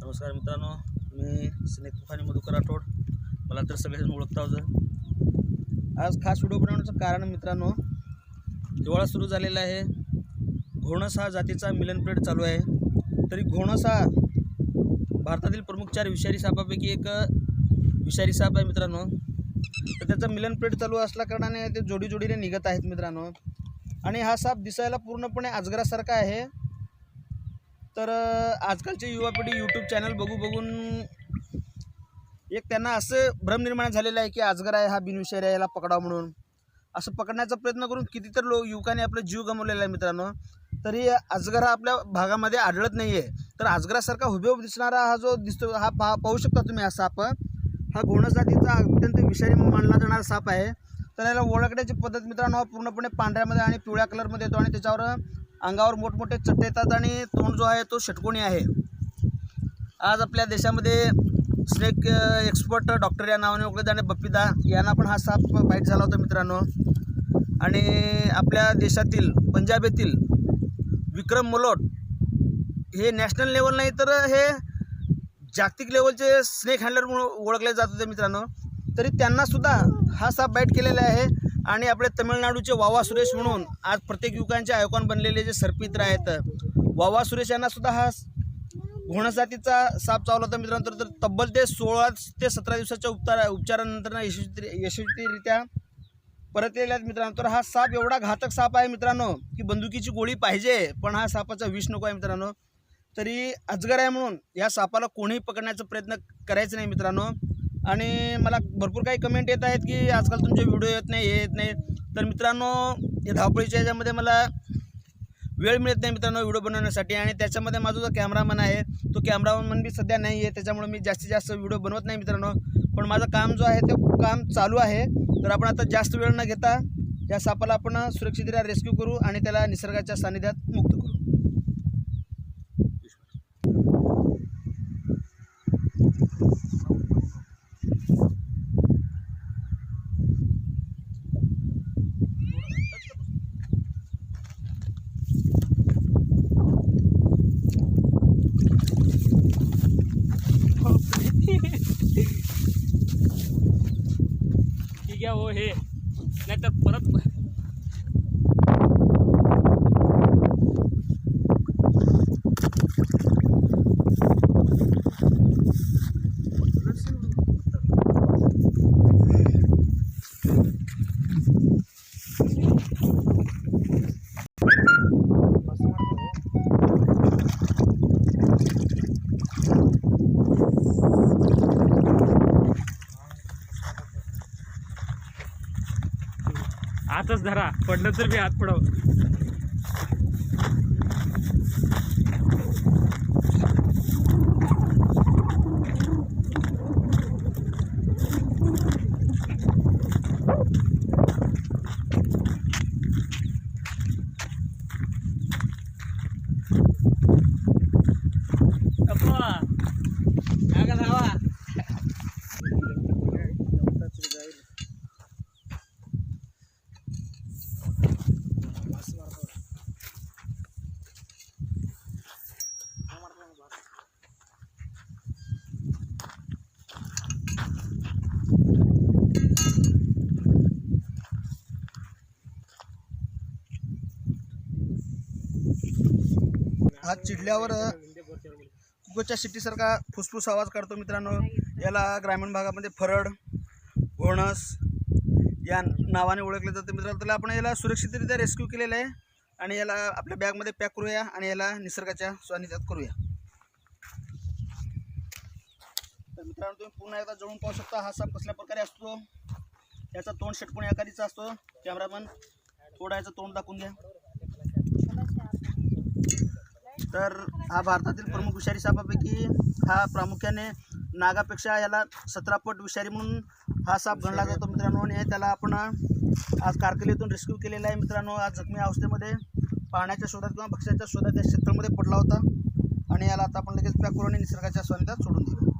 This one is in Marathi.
नमस्कार मित्रांनो, मी स्नेक तुफानी मधुकर राठोड. मला तर सगळेजण ओळखता होतं. आज खास व्हिडिओ बनवण्याचं कारण मित्रांनो, हिवाळा सुरू झालेला आहे. घोणस हा जातीचा मिलन पिरियड चालू आहे. तरी घोणस हा भारतातील प्रमुख 4 विषारी सापापैकी एक विषारी साप आहे मित्रांनो. तर त्याचं मिलन पिरियड चालू असल्या कारणाने ते जोडीने निघत आहेत मित्रांनो. आणि हा साप दिसायला पूर्णपणे अजगरासारखा आहे. तर आजकालची युवा पिढी यूट्यूब चॅनल बघून एक त्यांना असं भ्रम निर्माण झालेला आहे की अजगर आहे, हा बिनविषारी आहे, याला पकडावं म्हणून. असं पकडण्याचा प्रयत्न करून कितीतरी युवकांनी आपला जीव गमावलेला आहे मित्रांनो. तरी अजगर हा आपल्या भागामध्ये आढळत नाही आहे. तर अजगरासारखा हुबेहूब दिसणारा हा जो दिसतो, हा पाहू शकता तुम्ही. हा साप हा घोणस जातीचा अत्यंत विषारी मानला जाणारा साप आहे. तर याला ओळखण्याची पद्धत मित्रांनो, हा पूर्णपणे पांढऱ्यामध्ये आणि पिवळ्या कलरमध्ये येतो आणि त्याच्यावर अंगावर मोठमोठे चट्टे येतात आणि तोंड जो आहे तो षटकोनी आहे. आज आपल्या देशामध्ये स्नेक एक्सपर्ट डॉक्टर या नावाने ओळखले जाणारे बप्पीदा यांना पण हा साप बाईट झाला होता मित्रांनो. आणि आपल्या देशातील पंजाब येथील विक्रम मलोट हे नॅशनल लेवल नाही तर हे जागतिक लेवलचे स्नेक हँडलर म्हणून ओळखले जात होते मित्रांनो. तरी त्यांनासुद्धा हा साप बाईट केलेला आहे. आणि आपले तमिळनाडूचे वावा सुरेश म्हणून आज प्रत्येक युवकांचे आयकॉन बनलेले जे सर्पमित्र आहेत, वावा सुरेश यांनासुद्धा हा घोणस जातीचा साप चावला होता मित्रांनो. तर तब्बल ते 16 ते 17 दिवसाच्या उपचारानंतर यशस्वीरित्या परतलेले आहेत मित्रांनो. तर हा साप एवढा घातक साप आहे मित्रांनो की बंदुकीची गोळी पाहिजे पण हा सापाचा विष नको आहे मित्रांनो. तरी अजगर आहे म्हणून या सापाला कोणीही पकडण्याचा प्रयत्न करायचा नाही मित्रांनो. आणि मला भरपूर काही कमेंट येत आहेत की आजकाल तुमचे व्हिडिओ येत नाही. तर मित्रांनो, या धावपळीच्या ह्याच्यामध्ये मला वेळ मिळत नाही मित्रांनो व्हिडिओ बनवण्यासाठी. आणि त्याच्यामध्ये माझा जो कॅमेरामन आहे तो कॅमेरामन बी सध्या नाही आहे. त्याच्यामुळे मी जास्तीत जास्त व्हिडिओ बनवत नाही मित्रांनो. पण माझं काम जो आहे ते काम चालू आहे. तर आपण आता जास्त वेळ न घेता या सापाला आपण सुरक्षितरित्या रेस्क्यू करू आणि त्याला निसर्गाच्या सानिध्यात मुक्त करू. ठीक आहे हो, हे नाहीतर परत हातच धरा, पडलं तर बी हात पडव. हा चिडल्यावर कुकरच्या शिट्टीसारखा फुसफुस आवाज काढतो मित्रांनो. याला ग्रामीण भागामध्ये फरड, घोणस या नावाने ओळखले जाते मित्रांनो. त्याला आपण याला सुरक्षितरित्या रेस्क्यू केलेलं आहे आणि याला आपल्या बॅगमध्ये पॅक करूया आणि याला निसर्गाच्या सानिध्यात करूया. तर मित्रांनो, तुम्ही पुन्हा एकदा जवळून पाहू शकता हा साप कसल्या प्रकारे असतो. याचा तोंड षटकोनी आकाराचा असतो. कॅमेरामन थोडा याचं तोंड दाखवून घ्या. तर हा भारतातील प्रमुख विषारी सापापैकी हा प्रामुख्याने नागापेक्षा याला 17 पट विषारी म्हणून हा साप गणला जातो मित्रांनो. आणि त्याला आपण आज कारकिर्दीतून रेस्क्यू केलेला आहे मित्रांनो. आज जखमी अवस्थेमध्ये पाण्याच्या शोधात किंवा भक्ष्याच्या शोधात या क्षेत्रामध्ये पडला होता आणि याला आता आपण लगेच पॅक करून निसर्गाच्या सानिध्यात सोडून दिलं.